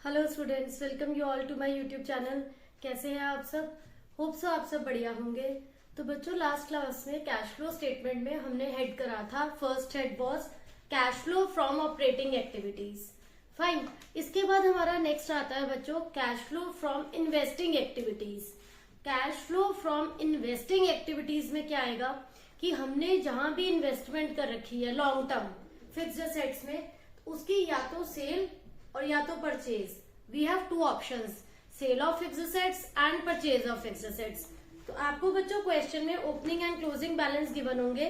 Hello students, welcome you all to my YouTube channel. कैसे हैं आप सब? होप सो आप सब बढ़िया होंगे। तो बच्चों, लास्ट क्लास में कैश फ्लो स्टेटमेंट में हमने हेड करा था, first head was cash flow from operating activities. Fine. इसके बाद हमारा नेक्स्ट आता है बच्चों cash flow from investing activities. Cash flow from investing activities में क्या आएगा कि हमने जहां भी इन्वेस्टमेंट कर रखी है लॉन्ग टर्म फिक्स्ड एसेट्स में, उसकी या तो सेल और या तो purchase. We have two options, sale of fixed assets and purchase of fixed assets. तो आपको बच्चों क्वेश्चन में opening and closing balance given होंगे।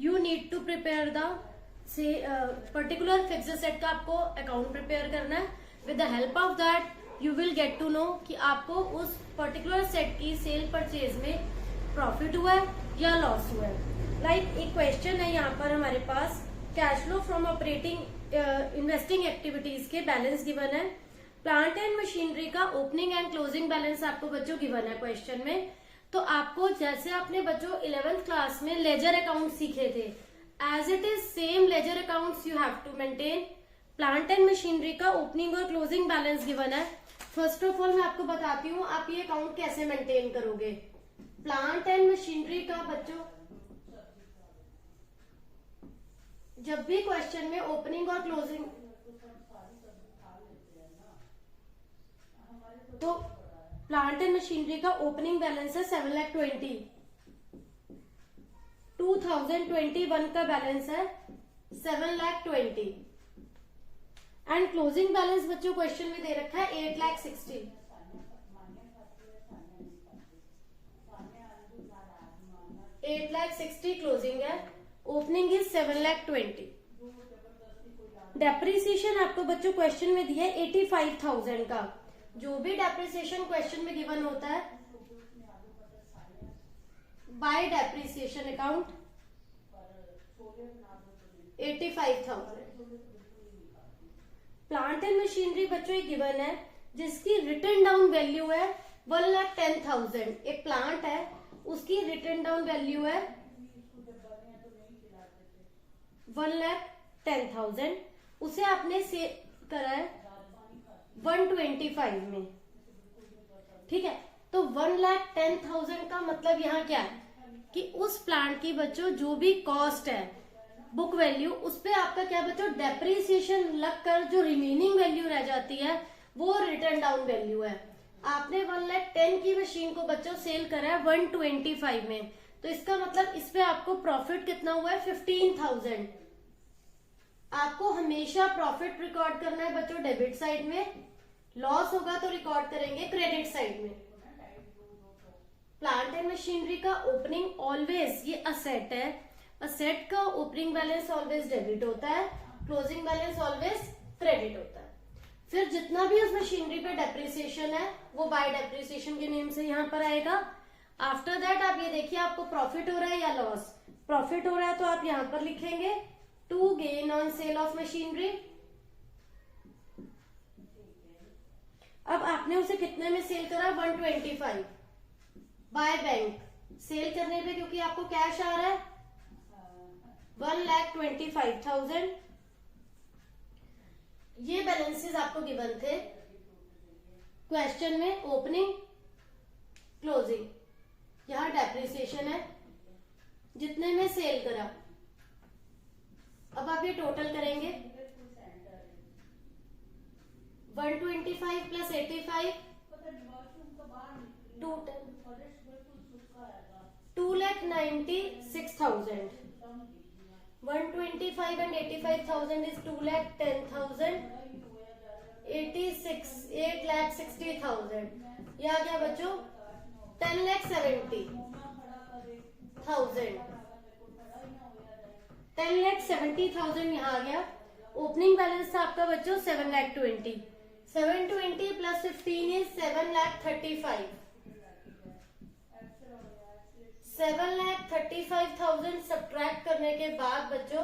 You need to prepare the particular fixed asset का आपको अकाउंट प्रिपेयर करना है। With the help of that you will get to know कि आपको उस पर्टिकुलर सेट की सेल परचेज में प्रॉफिट हुआ है या लॉस हुआ है। लाइक एक क्वेश्चन है यहाँ पर हमारे पास, cash flow from operating investing activities के बैलेंस गिवन है। प्लांट एंड मशीनरी का ओपनिंग एंड क्लोजिंग बैलेंस आपको बच्चों गिवन है क्वेश्चन में। तो आपको जैसे आपने बच्चों 11th क्लास में लेजर अकाउंट सीखे थे, as it is same ledger accounts you have to maintain. Plant and machinery का ओपनिंग और क्लोजिंग बैलेंस गिवन है। फर्स्ट ऑफ ऑल मैं आपको बताती हूँ आप ये अकाउंट कैसे मेंटेन करोगे। प्लांट एंड मशीनरी का बच्चों जब भी क्वेश्चन में ओपनिंग और क्लोजिंग, तो प्लांट एंड मशीनरी का ओपनिंग बैलेंस है 7,20,000। 2021 का बैलेंस है 7,20,000 एंड क्लोजिंग बैलेंस बच्चों क्वेश्चन में दे रखा है 8,60,000। 8,60,000 क्लोजिंग है, ओपनिंग इज 7,20,000। डेप्रिसिएशन आपको बच्चों क्वेश्चन में दिया है 85,000 का। जो भी डेप्रिसिएशन क्वेश्चन में गिवन होता है bye depreciation account 85,000। Plant and machinery बच्चों एक गिवन है जिसकी रिटर्न डाउन वैल्यू है 1,10,000। एक प्लांट है उसकी रिटर्न डाउन वैल्यू है 1,10,000, उसे आपने से करा है 125 में। ठीक है, तो 1,10,000 का मतलब यहाँ क्या है कि उस प्लांट की बच्चों जो भी कॉस्ट है बुक वैल्यू, उस पे आपका क्या बच्चों डेप्रिसिएशन लगकर जो रिमेनिंग वैल्यू रह जाती है वो रिटर्न डाउन वैल्यू है। आपने 1,10,000 की मशीन को बच्चों सेल करा है 125 में, तो इसका मतलब इस पे आपको प्रॉफिट कितना हुआ है 15,000। आपको हमेशा प्रॉफिट रिकॉर्ड करना है बच्चों डेबिट साइड में, लॉस होगा तो रिकॉर्ड करेंगे क्रेडिट साइड में। प्लांट एंड मशीनरी का ओपनिंग ऑलवेज, ये असेट है, असेट का ओपनिंग बैलेंस ऑलवेज डेबिट होता है, क्लोजिंग बैलेंस ऑलवेज क्रेडिट होता है। फिर जितना भी उस मशीनरी पे डेप्रिसिएशन है वो बाय डेप्रिसिएशन के नेम से यहाँ पर आएगा। आफ्टर दैट आप ये देखिए आपको प्रॉफिट हो रहा है या लॉस। प्रॉफिट हो रहा है तो आप यहाँ पर लिखेंगे to gain on sale of machinery. अब आपने उसे कितने में सेल करा 125 बाय बैंक। सेल करने पे क्योंकि आपको कैश आ रहा है 1,25,000। ये बैलेंसेस आपको गिवन थे क्वेश्चन में, ओपनिंग क्लोजिंग, यहां डेप्रिसिएशन है जितने में सेल करा। अब आप ये टोटल करेंगे 125 प्लस 85 2,96,000। 125 and 85,000 is 2,10,000। 86 8,60,000। यह आ गया बच्चों 10,70,000। 10,70,000 यहाँ आ गया। ओपनिंग बैलेंस था आपका बच्चों 7,20,000। 720 प्लस 15 इज 7,35,000। 7,35,000 सब्ट्रैक्ट करने के बाद बच्चों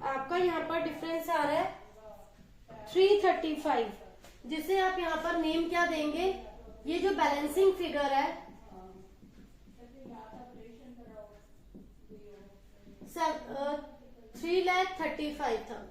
आपका यहाँ पर डिफरेंस आ रहा है 335, जिसे आप यहाँ पर नेम क्या देंगे, ये जो बैलेंसिंग फिगर है 3,35,000।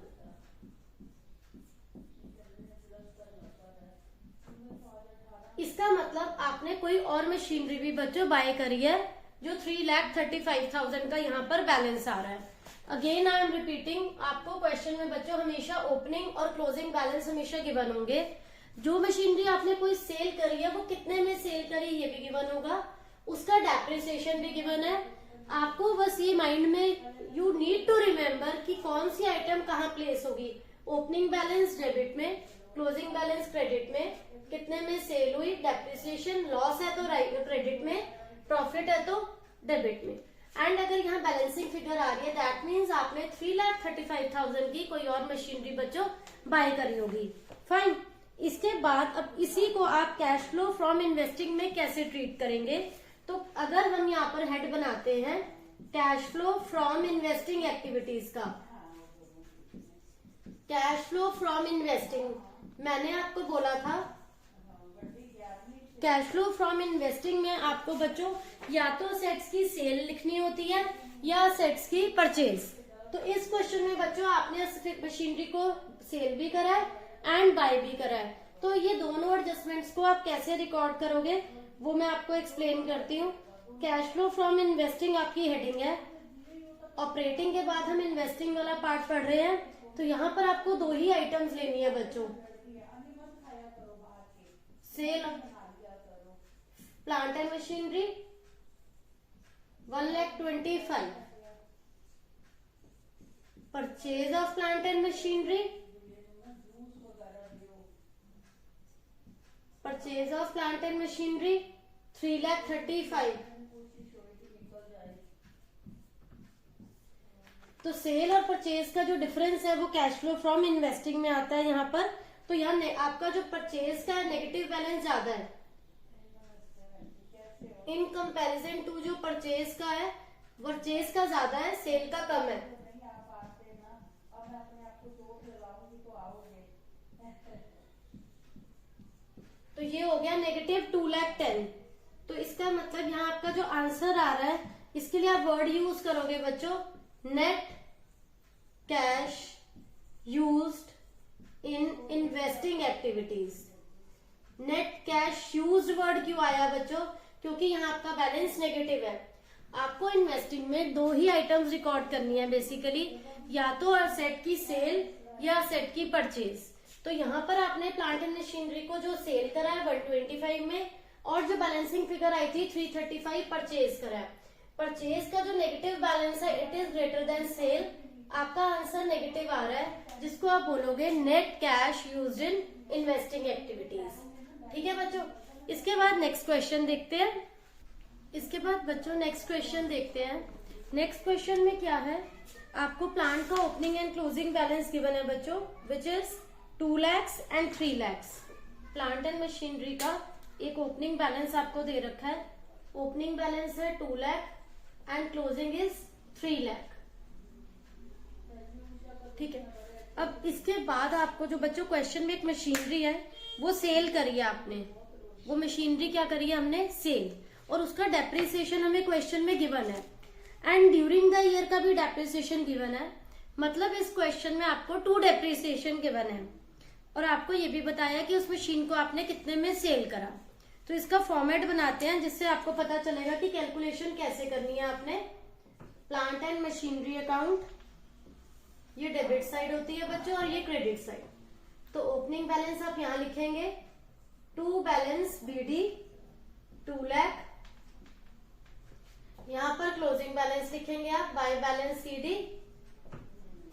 आपने कोई और मशीनरी भी बच्चों बाय करी है जो 3,35,000 का यहाँ पर बैलेंस आ रहा है। अगेन आई एम रिपीटिंग, आपको क्वेश्चन में बच्चों हमेशा ओपनिंग और क्लोजिंग बैलेंस हमेशा गिवन होंगे। जो मशीनरी आपने कोई सेल करी है वो कितने में सेल करी ये भी गिवन होगा, उसका डेप्रिसिएशन भी गिवन है। आपको बस ये माइंड में यू नीड टू रिमेम्बर कि कौन सी आइटम कहाँ प्लेस होगी। ओपनिंग बैलेंस डेबिट में, क्लोजिंग बैलेंस क्रेडिट में, कितने में सेल हुई डेप्रिसिएशन, लॉस है तो क्रेडिट में, प्रॉफिट है तो डेबिट में। एंड अगर यहाँ बैलेंसिंग फिगर आ रही है दैट मीन्स आपने 3,35,000 की कोई और मशीनरी बच्चों बाय करी होगी। फाइन। इसके बाद अब इसी को आप कैश फ्लो फ्रॉम इन्वेस्टिंग में कैसे ट्रीट करेंगे, तो अगर हम यहाँ पर हेड बनाते हैं cash flow from investing activities का, कैश फ्लो फ्रॉम इन्वेस्टिंग, मैंने आपको बोला था कैश फ्लो फ्रॉम इन्वेस्टिंग में आपको बच्चों या तो सेट्स की सेल लिखनी होती है या सेट्स की परचेज। तो इस क्वेश्चन में बच्चों आपने मशीनरी को सेल भी करा है एंड बाय भी करा है, तो ये दोनों एडजस्टमेंट्स को आप कैसे रिकॉर्ड करोगे वो मैं आपको एक्सप्लेन करती हूँ। कैश फ्लो फ्रॉम इन्वेस्टिंग आपकी हेडिंग है, ऑपरेटिंग के बाद हम इन्वेस्टिंग वाला पार्ट पढ़ रहे हैं, तो यहाँ पर आपको दो ही आइटम्स लेनी है बच्चों, sale plant and machinery 1,25,000, purchase of plant and machinery, purchase of plant and machinery 3,35,000। तो सेल और परचेज का जो डिफरेंस है वो कैश फ्लो फ्रॉम इन्वेस्टिंग में आता है यहाँ पर। तो यहाँ आपका जो परचेज का नेगेटिव बैलेंस ज्यादा है इन कंपैरिजन टू जो परचेज का है, परचेज का ज्यादा है, सेल का कम है। तो ये हो गया नेगेटिव 2,10,000। तो इसका मतलब यहाँ आपका जो आंसर आ रहा है इसके लिए आप वर्ड यूज करोगे बच्चों net cash used in investing activities. Net cash used word क्यों आया बच्चों, क्योंकि यहाँ आपका बैलेंस नेगेटिव है। आपको इन्वेस्टिंग में दो ही आइटम्स रिकॉर्ड करनी है बेसिकली, या तो सेट की सेल या सेट की परचेज। तो यहाँ पर आपने प्लांट एंड मशीनरी को जो सेल करा है 125 में, और जो बैलेंसिंग फिगर आई थी 335 परचेज करा है। परचेज का जो नेगेटिव बैलेंस है it is greater than sale, आपका आंसर नेगेटिव आ रहा है, जिसको आप बोलोगे net cash used in investing activities. ठीक है बच्चों। इसके बाद नेक्स्ट क्वेश्चन देखते हैं। इसके बाद बच्चों नेक्स्ट क्वेश्चन देखते हैं। नेक्स्ट क्वेश्चन में क्या है, आपको प्लांट का opening and closing balance given है बच्चों, which is 2 lakhs and 3 lakhs। Plant and machinery का एक ओपनिंग बैलेंस आपको दे रखा है, ओपनिंग बैलेंस है 2 lakh and closing is 3 lakh। ठीक है। अब इसके बाद आपको जो बच्चों क्वेश्चन में एक मशीनरी है वो सेल करी है आपने, वो मशीनरी क्या करी है हमने, सेल, और उसका डेप्रिसिएशन हमें क्वेश्चन में गिवन है एंड ड्यूरिंग द ईयर का भी डेप्रिसिएशन गिवन है। मतलब इस क्वेश्चन में आपको 2 डेप्रिसिएशन गिवन है और आपको ये भी बताया कि उस मशीन को आपने कितने में सेल करा। तो इसका फॉर्मेट बनाते हैं जिससे आपको पता चलेगा कि कैलकुलेशन कैसे करनी है आपने। प्लांट एंड मशीनरी अकाउंट, ये डेबिट साइड होती है बच्चों और ये क्रेडिट साइड। तो ओपनिंग बैलेंस आप यहां लिखेंगे, टू बैलेंस बीडी 2 lakh, यहां पर क्लोजिंग बैलेंस लिखेंगे आप बाय बैलेंस सीडी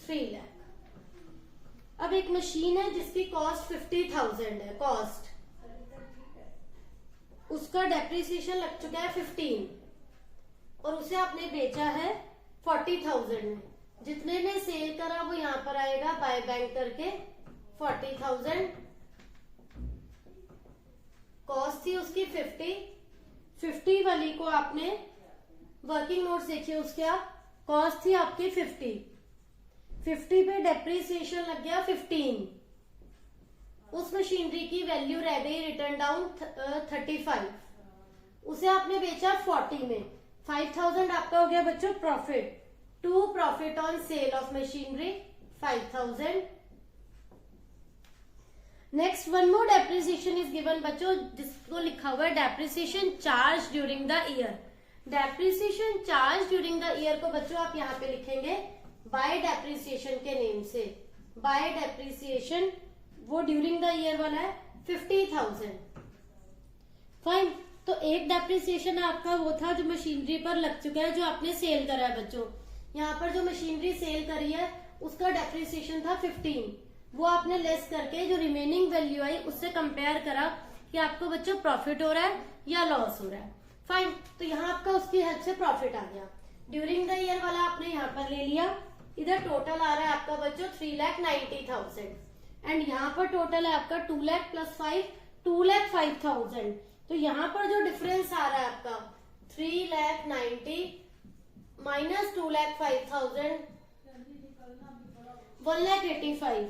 3 lakh। अब एक मशीन है जिसकी कॉस्ट 50,000 है, कॉस्ट, उसका डेप्रिसिएशन लग चुका है 15 और उसे आपने बेचा है 40,000 में। जितने में सेल करा वो यहां पर आएगा बाय बैंक करके 40,000। कॉस्ट थी उसकी 50 वाली को आपने वर्किंग नोट्स देखिए, उसके आप कॉस्ट थी आपकी 50 पे डेप्रिसिएशन लग गया 15, उस मशीनरी की वैल्यू रह गई रिटर्न डाउन 35, उसे आपने बेचा 40 में, 5,000 आपका हो गया बच्चों profit. To profit on sale of machinery 5,000। Next one more depreciation is given बच्चों, जिसको लिखा हुआ है depreciation charge during the year. Depreciation charge during the year को बच्चों आप यहाँ पे लिखेंगे बाय डेप्रिसिएशन के नेम से। बाय डेप्रिसिएशन वो ड्यूरिंग द ईयर वाला है 50,000। फाइन, तो एक डेप्रिसिएशन आपका वो था जो मशीनरी पर लग चुका है, जो आपने सेल करा है बच्चों। यहाँ पर जो मशीनरी सेल करी है उसका डेप्रिसिएशन था 15, वो आपने लेस करके जो रिमेनिंग वैल्यू आई उससे कंपेयर करा कि आपको बच्चों प्रॉफिट हो रहा है या लॉस हो रहा है। फाइन, तो यहाँ आपका उसकी हेल्प से प्रॉफिट आ गया। ड्यूरिंग द ईयर वाला आपने यहाँ पर ले लिया, इधर टोटल आ रहा है आपका बच्चों 3,90,000 एंड यहाँ पर टोटल है आपका 2 लाख प्लस 5 2,05,000। तो यहाँ पर जो डिफरेंस आ रहा है आपका 3,90,000 माइनस 2,05,000 1,85,000।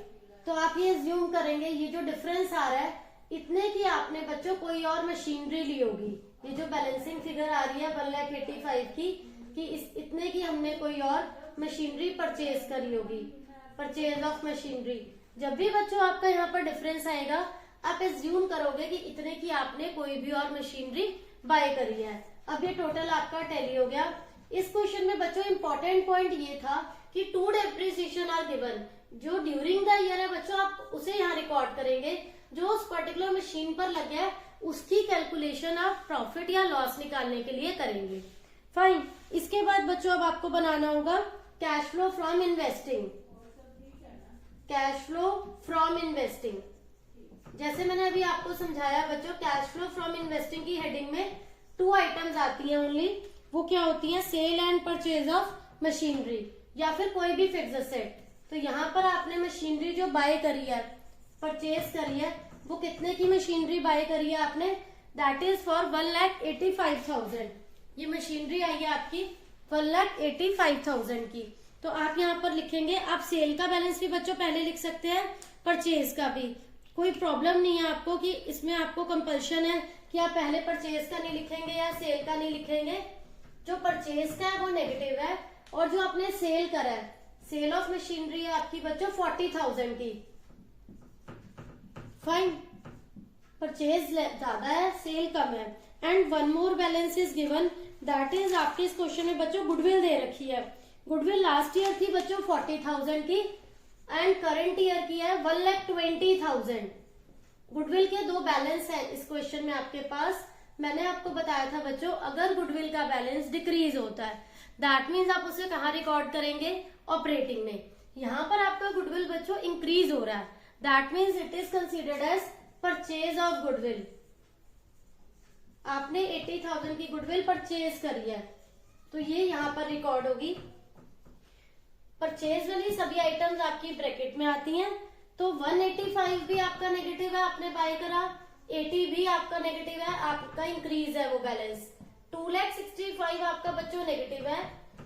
तो आप ये ज्यूम करेंगे ये जो डिफरेंस आ रहा है इतने की आपने बच्चों कोई और मशीनरी ली होगी। ये जो बैलेंसिंग फिगर आ रही है 1,85,000 की कि इतने की हमने कोई और मशीनरी परचेज करी होगी, परचेज ऑफ मशीनरी। जब भी बच्चों आपका यहाँ पर डिफरेंस आएगा आप एज्यूम करोगे कि इतने की आपने कोई भी और मशीनरी बाय करी है। अब ये टोटल आपका टैली हो गया। इस क्वेश्चन में बच्चों इंपॉर्टेंट पॉइंट ये था कि 2 डेप्रिसिएशन आर गिवन। जो ड्यूरिंग द ईयर है बच्चों आप उसे यहाँ रिकॉर्ड करेंगे, जो उस पर्टिकुलर मशीन पर लग गया है उसकी कैलकुलेशन आप प्रॉफिट या लॉस निकालने के लिए करेंगे। फाइन, इसके बाद बच्चों अब आपको बनाना होगा cash flow from investing. Cash flow from investing, जैसे मैंने अभी आपको समझाया बच्चों, कैश फ्लो फ्रॉम इन्वेस्टिंग की हेडिंग में 2 आइटम्स आती हैं ओनली। वो क्या होती है? Sale and purchase of machinery या फिर कोई भी फिक्स्ड एसेट। तो यहाँ पर आपने मशीनरी जो बाय करी है, परचेज करी है, वो कितने की मशीनरी बाय करी है आपने? That is for 1,85,000। ये मशीनरी आई है आपकी 1,85,000 की। तो आप यहाँ पर लिखेंगे, आप सेल का बैलेंस भी बच्चों पहले लिख सकते हैं, परचेज का भी, कोई प्रॉब्लम नहीं है आपको कि इसमें आपको कंपल्शन है कि आप पहले परचेज का नहीं लिखेंगे या सेल का नहीं लिखेंगे। जो परचेज का है वो नेगेटिव है और जो आपने सेल करा है, सेल ऑफ मशीनरी है आपकी बच्चों 40,000 की। फाइन, परचेज ज्यादा है, सेल कम है। And one more balance is given, that is आपके इस क्वेश्चन में बच्चों गुडविल दे रखी है। गुडविल लास्ट ईयर थी बच्चों 40,000 की एंड करंट ईयर की है 1,20,000। गुडविल के 2 बैलेंस हैं इस क्वेश्चन में आपके पास। मैंने आपको बताया था बच्चों, अगर गुडविल का बैलेंस डिक्रीज होता है दैट मीन्स आप उसे कहाँ रिकॉर्ड करेंगे? ऑपरेटिंग में। यहाँ पर आपका गुडविल बच्चों इंक्रीज हो रहा है, that means it is considered as purchase of goodwill. आपने 80,000 की गुडविल परचेज करी है तो ये यहाँ पर रिकॉर्ड होगी। परचेज वाली सभी आइटम्स आपकी ब्रैकेट में आती हैं। तो 185 भी आपका नेगेटिव है, आपने बाय करा, 80 भी आपका नेगेटिव है, आपका इंक्रीज है वो बैलेंस। 2,65,000 आपका बच्चों नेगेटिव है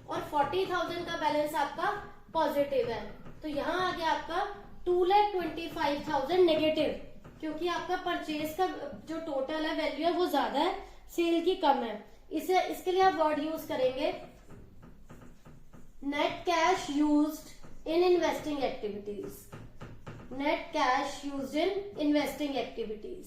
और 40,000 का बैलेंस आपका पॉजिटिव है। तो यहाँ आ गया आपका 2,25,000 नेगेटिव, क्योंकि आपका परचेज का जो टोटल है वैल्यू है वो ज्यादा है, सेल की कम है। इसके लिए आप वर्ड यूज करेंगे net cash used in investing activities. Net cash used in investing activities.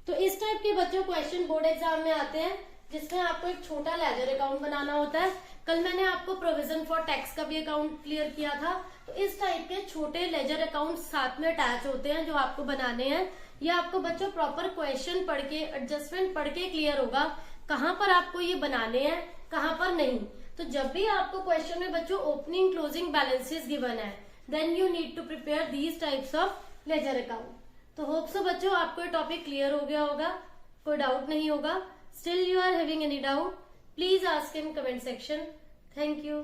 तो इस टाइप के बच्चों क्वेश्चन बोर्ड एग्जाम में आते हैं जिसमें आपको एक छोटा लेजर अकाउंट बनाना होता है। कल मैंने आपको प्रोविजन फॉर टैक्स का भी अकाउंट क्लियर किया था। तो इस टाइप के छोटे लेजर अकाउंट साथ में अटैच होते हैं जो आपको बनाने हैं। ये आपको बच्चों प्रॉपर क्वेश्चन पढ़ के, एडजस्टमेंट पढ़ के क्लियर होगा कहाँ पर आपको ये बनाने हैं, कहाँ पर नहीं। तो जब भी आपको क्वेश्चन में बच्चों ओपनिंग क्लोजिंग बैलेंसेस गिवन है, then you need to prepare these types of ledger account. तो होप सो बच्चों आपको ये टॉपिक क्लियर हो गया होगा, कोई डाउट नहीं होगा। Still you are having any doubt, please ask in comment section. Thank you.